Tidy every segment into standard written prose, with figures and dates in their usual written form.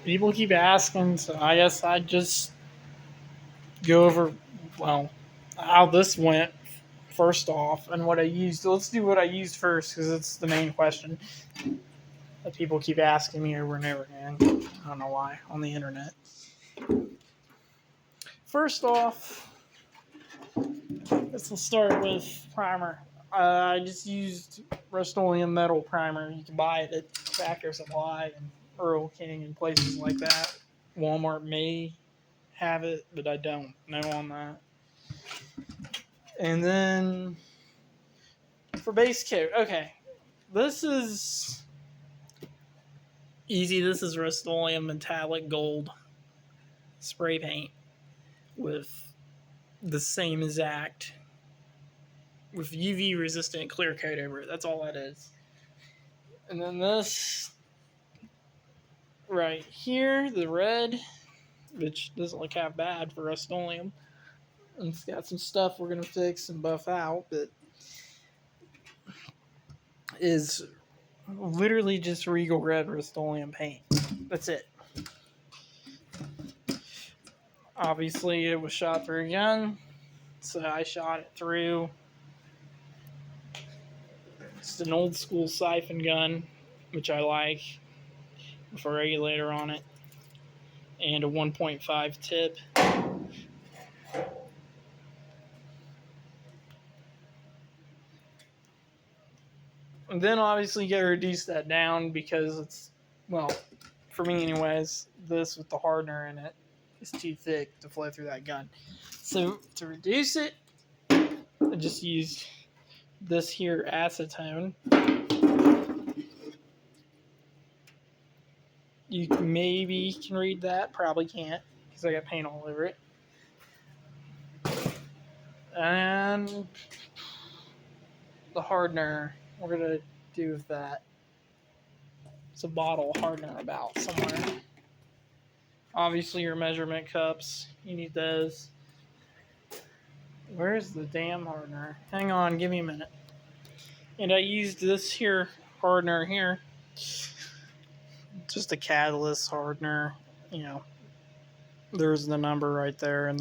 People keep asking, so I guess I just go over, well, how this went first off and what I used. Let's do what I used first because it's the main question that people keep asking me over and over again. I don't know why on the internet. First off, let's start with primer. I just used Rust-Oleum metal primer. You can buy it at Tractor Supply and Earl King and places like that. Walmart may have it, but I don't know on that. And then for base coat, okay, this is easy. This is Rust-Oleum metallic gold spray paint with the same exact with UV resistant clear coat over it. That's all that is. And then this right here, the red, which doesn't look half bad for Rust-Oleum. And it's got some stuff we're gonna fix and buff out, but is literally just Regal Red Rust-Oleum paint. That's it. Obviously, it was shot through a gun, so I shot it through. It's an old school siphon gun, which I like, with a regulator on it, and a 1.5 tip. And then obviously you gotta reduce that down because it's, well, for me anyways, this with the hardener in it is too thick to flow through that gun. So to reduce it, I just used this here acetone. You maybe can read that, probably can't, because I got paint all over it. And the hardener, we're gonna do with that. It's a bottle hardener about somewhere. Obviously your measurement cups, you need those. Where's the damn hardener? Hang on, give me a minute. And I used this here hardener here. Just a catalyst hardener, you know. There's the number right there, and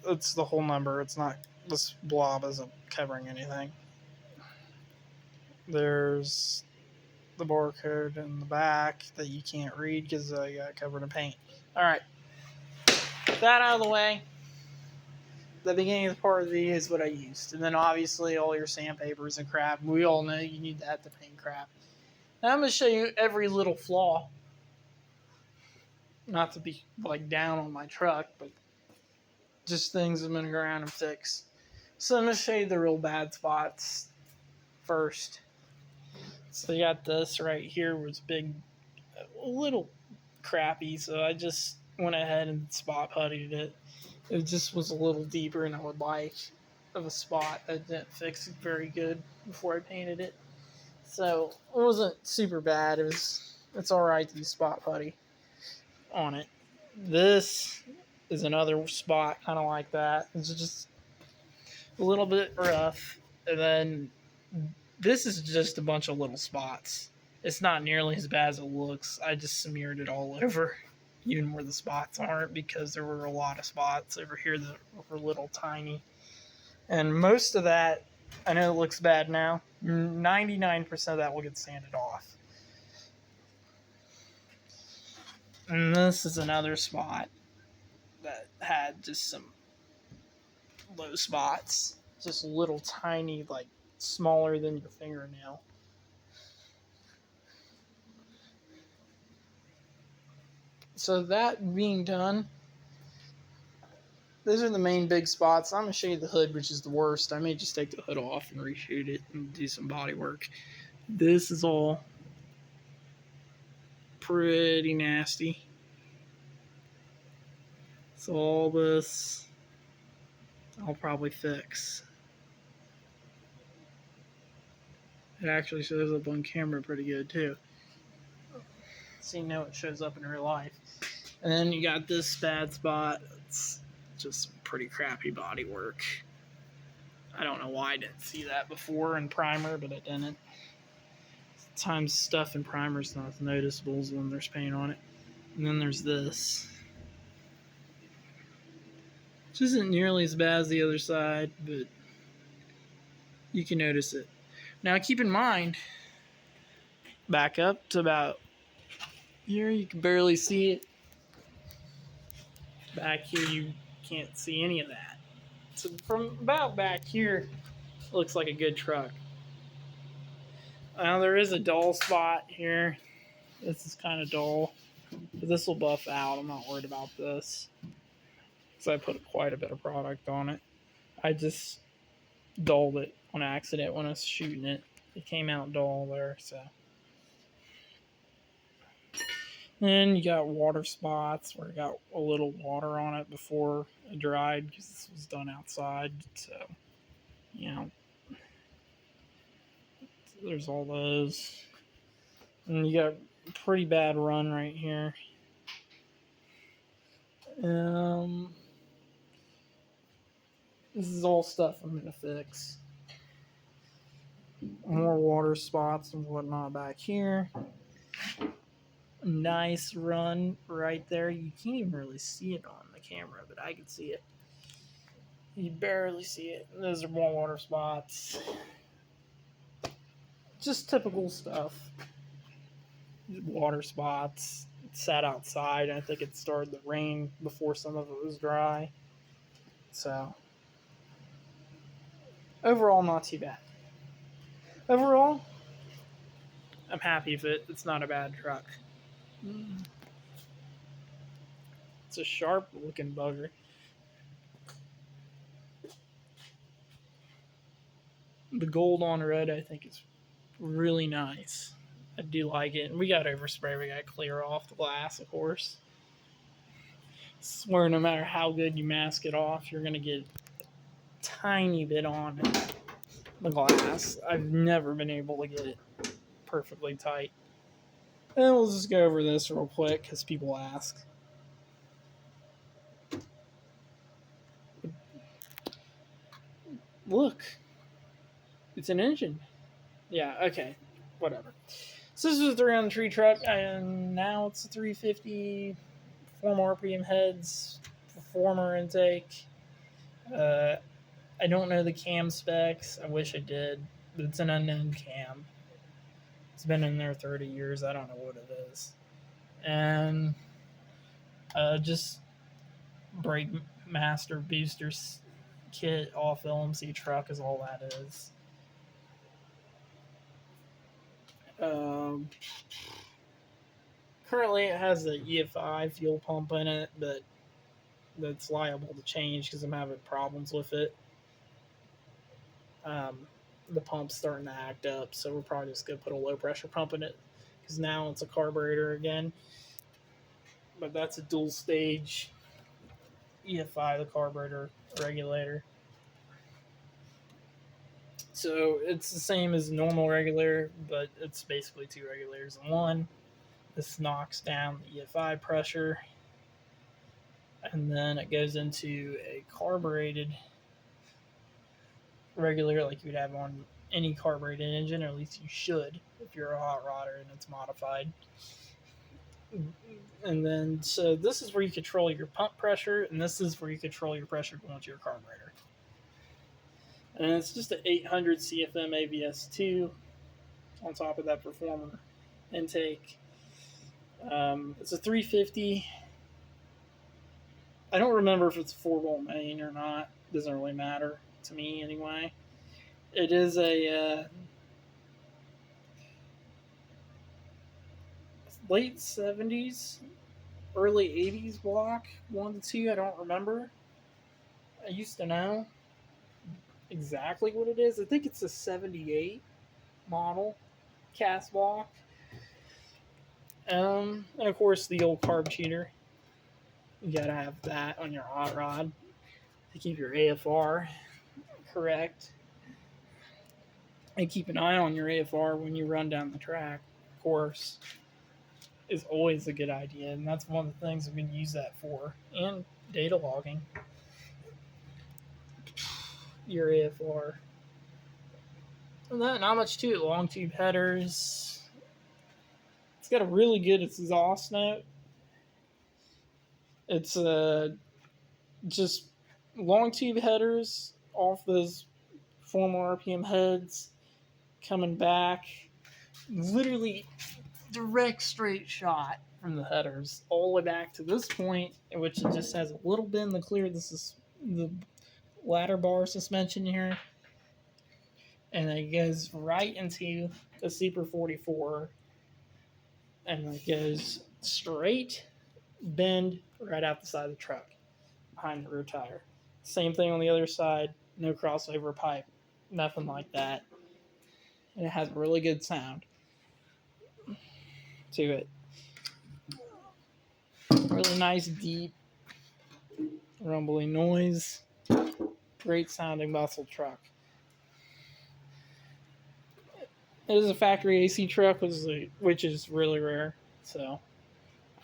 it's the whole number. It's not, this blob isn't covering anything. There's the barcode in the back that you can't read because I got covered in paint. Alright. That out of the way. The beginning of the part of the is what I used. And then obviously all your sandpapers and crap. We all know you need that to paint crap. Now I'm going to show you every little flaw. Not to be like down on my truck, but just things I'm going to go around and fix. So I'm going to show you the real bad spots first. So you got this right here was big, a little crappy. So I just went ahead and spot puttied it. It just was a little deeper than I would like of a spot. I didn't fix it very good before I painted it. So it wasn't super bad. It's alright to use spot putty on it. This is another spot kind of like that. It's just a little bit rough. And then this is just a bunch of little spots. It's not nearly as bad as it looks. I just smeared it all over, even where the spots aren't, because there were a lot of spots over here that were little tiny. And most of that, I know it looks bad now, 99% of that will get sanded off. And this is another spot that had just some low spots. Just little tiny, like smaller than your fingernail. So that being done, those are the main big spots. I'm going to show you the hood, which is the worst. I may just take the hood off and reshoot it and do some body work. This is all pretty nasty. So all this, I'll probably fix. It actually shows up on camera pretty good too. So you know it shows up in real life. And then you got this bad spot. It's just pretty crappy body work. I don't know why I didn't see that before in primer, but I didn't. Sometimes stuff in primer is not as noticeable as when there's paint on it. And then there's this. Which isn't nearly as bad as the other side, but you can notice it. Now keep in mind, back up to about here, you can barely see it. Back here, you can't see any of that. So from about back here, it looks like a good truck. Now there is a dull spot here. This is kind of dull, but this will buff out. I'm not worried about this because I put quite a bit of product on it. I just dulled it on accident when I was shooting it. It came out dull there, so. And you got water spots where it got a little water on it before it dried because this was done outside. So, you know, there's all those. And you got a pretty bad run right here. This is all stuff I'm going to fix. More water spots and whatnot back here. Nice run right there. You can't even really see it on the camera, but I can see it. You barely see it. Those are more water spots. Just typical stuff. Water spots. It sat outside. I think it started to rain before some of it was dry. So, overall, not too bad. Overall, I'm happy with it. It's not a bad truck. It's a sharp looking bugger. The gold on red, I think, is really nice. I do like it. And we got overspray. We got to clear off the glass, of course. I swear, no matter how good you mask it off, you're going to get a tiny bit on the glass. I've never been able to get it perfectly tight. And we'll just go over this real quick because people ask. Look, it's an engine. Yeah, okay, whatever. So this was a 3 on the tree truck, and now it's a 350, 4 more RPM heads, performer intake. I don't know the cam specs. I wish I did, but it's an unknown cam. It's been in there 30 years. I don't know what it is. And just brake master boosters kit off LMC truck is all that is. Currently it has the EFI fuel pump in it, but that's liable to change because I'm having problems with it. The pump's starting to act up, so we're probably just going to put a low pressure pump in it because now it's a carburetor again. But that's a dual stage EFI, the carburetor regulator. So it's the same as normal regulator, but it's basically 2 regulators in one. This knocks down the EFI pressure, and then it goes into a carbureted regulator like you would have on any carbureted engine, or at least you should if you're a hot rodder and it's modified. And then, so this is where you control your pump pressure, and this is where you control your pressure going to your carburetor. And it's just an 800 CFM ABS2 on top of that performer intake. It's a 350. I don't remember if it's a 4-volt main or not. It doesn't really matter to me anyway. It is a late 70s, early 80s block, 1 to 2. I don't remember. I used to know exactly what it is. I think it's a 78 model cast block. And of course the old carb cheater. You gotta have that on your hot rod to keep your AFR correct. And keep an eye on your AFR when you run down the track, of course, is always a good idea. And that's one of the things I'm going to use that for. And data logging. Your AFR. And then not much to it. Long tube headers. It's got a really good exhaust note. It's just long tube headers off those former RPM heads coming back. Literally direct straight shot from the headers all the way back to this point, in which it just has a little bend to clear the ladder bar suspension here, and it goes right into the Super 44, and it goes straight bend right out the side of the truck behind the rear tire. Same thing on the other side, no crossover pipe, nothing like that. And it has a really good sound to it. Really nice, deep, rumbling noise. Great sounding muscle truck. It is a factory AC truck, which is really rare. So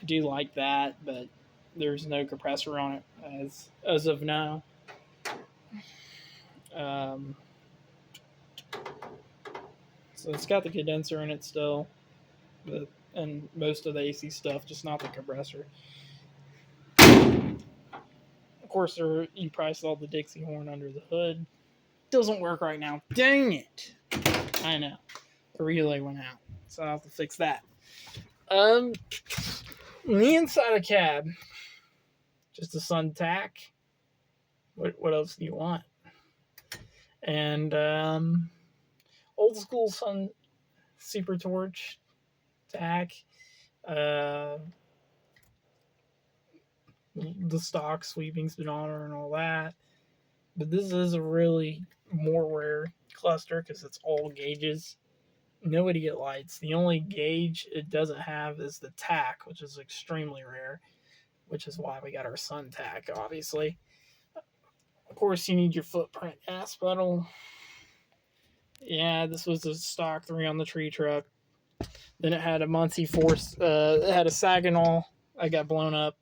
I do like that, but there's no compressor on it as of now. So it's got the condenser in it still, and most of the AC stuff, just not the compressor. Of course, you probably saw the Dixie horn under the hood. Doesn't work right now. Dang it! I know. The relay went out, so I'll have to fix that. The inside of the cab, just a sun tack. What else do you want? And old school Sun Super Torch tack. The stock sweeping speedometer and all that. But this is a really more rare cluster because it's all gauges. No idiot lights. The only gauge it doesn't have is the tack, which is extremely rare, which is why we got our sun tack, obviously. Of course, you need your footprint gas pedal. Yeah, this was a stock 3 on the tree truck. Then it had a Muncie Force. It had a Saginaw that got blown up.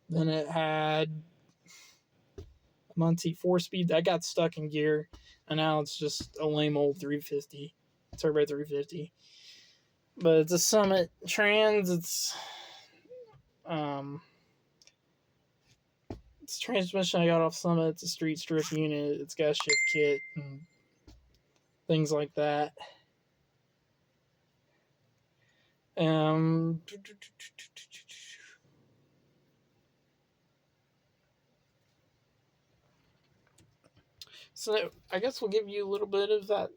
Then it had a Muncie 4-speed that got stuck in gear. And now it's just a lame old 350. Turbo 350. But it's a Summit Trans. It's transmission I got off Summit. It's a street strip unit. It's got a shift kit and things like that. So I guess we'll give you a little bit of that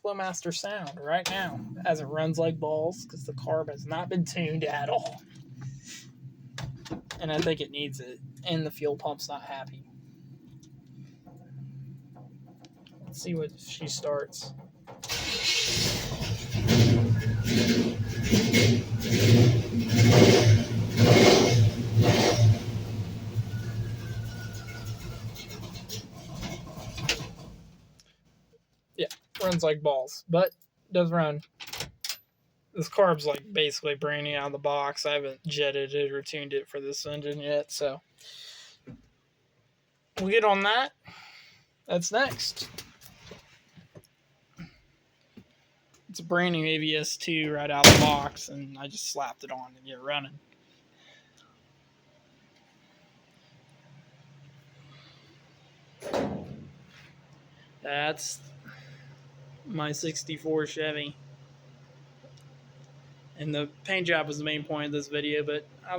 Flowmaster sound right now as it runs like balls because the carb has not been tuned at all. And I think it needs it. And the fuel pump's not happy. Let's see what she starts. Yeah, runs like balls, but does run. This carb's like basically brand new out of the box. I haven't jetted it or tuned it for this engine yet, so we'll get on that. That's next. It's a brand new ABS2 right out of the box, and I just slapped it on to get running. That's my 64 Chevy. And the paint job was the main point of this video, but I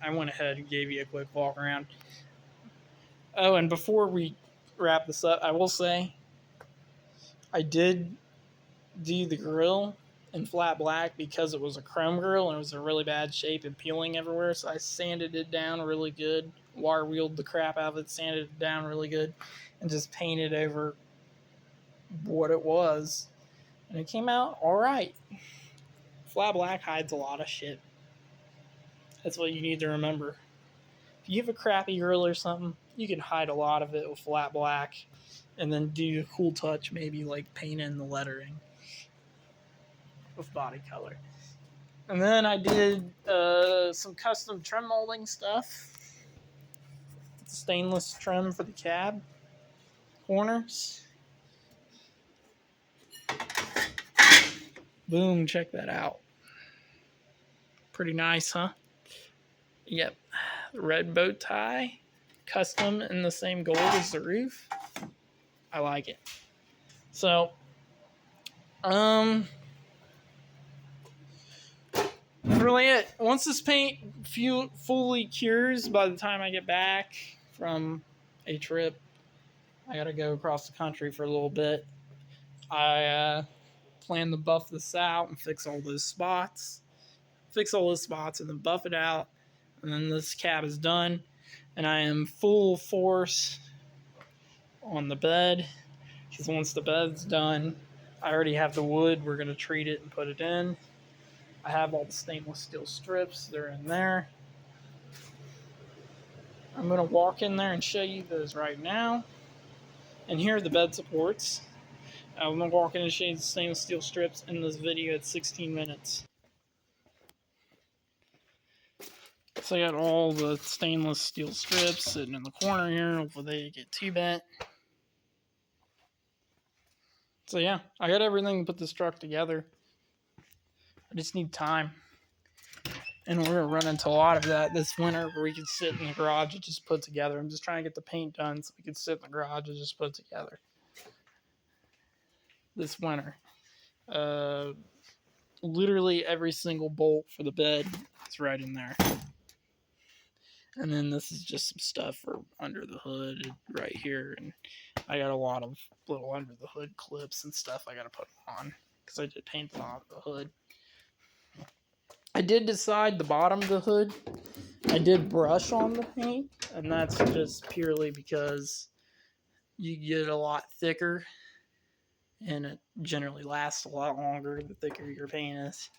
went ahead and gave you a quick walk around. Oh, and before we wrap this up, I will say I did do the grill in flat black because it was a chrome grill and it was in really bad shape and peeling everywhere. So I sanded it down really good, wire wheeled the crap out of it, sanded it down really good, and just painted over what it was. And it came out all right. Flat black hides a lot of shit. That's what you need to remember. If you have a crappy grill or something, you can hide a lot of it with flat black and then do a cool touch, maybe like paint in the lettering with body color. And then I did some custom trim molding stuff. Stainless trim for the cab corners. Boom, check that out. Pretty nice, huh? Yep. red bow tie, custom in the same gold as the roof. I like it. So, really it. Once this paint fully cures, by the time I get back from a trip, I gotta go across the country for a little bit. I plan to buff this out and fix all those spots. And then buff it out. And then this cab is done. And I am full force on the bed. Because once the bed's done, I already have the wood. We're going to treat it and put it in. I have all the stainless steel strips. They're in there. I'm going to walk in there and show you those right now. And here are the bed supports. I'm going to walk in and show you the stainless steel strips in this video at 16 minutes. So I got all the stainless steel strips sitting in the corner here. Hopefully they get too bent. So yeah, I got everything to put this truck together. I just need time. And we're going to run into a lot of that this winter where we can sit in the garage and just put together. I'm just trying to get the paint done so we can sit in the garage and just put together this winter. Literally every single bolt for the bed is right in there. And then this is just some stuff for under the hood right here. And I got a lot of little under the hood clips and stuff I got to put on because I did paint on the hood. I did decide the bottom of the hood, I did brush on the paint, and that's just purely because you get a lot thicker and it generally lasts a lot longer the thicker your paint is.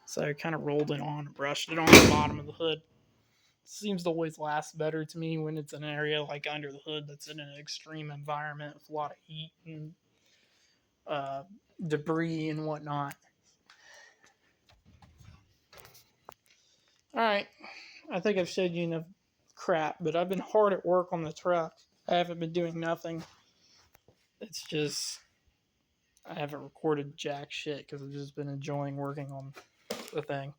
So I kind of rolled it on and brushed it on the bottom of the hood. Seems to always last better to me when it's an area like under the hood that's in an extreme environment with a lot of heat and debris and whatnot. Alright, I think I've showed you enough crap, but I've been hard at work on the truck. I haven't been doing nothing. It's just, I haven't recorded jack shit because I've just been enjoying working on the thing.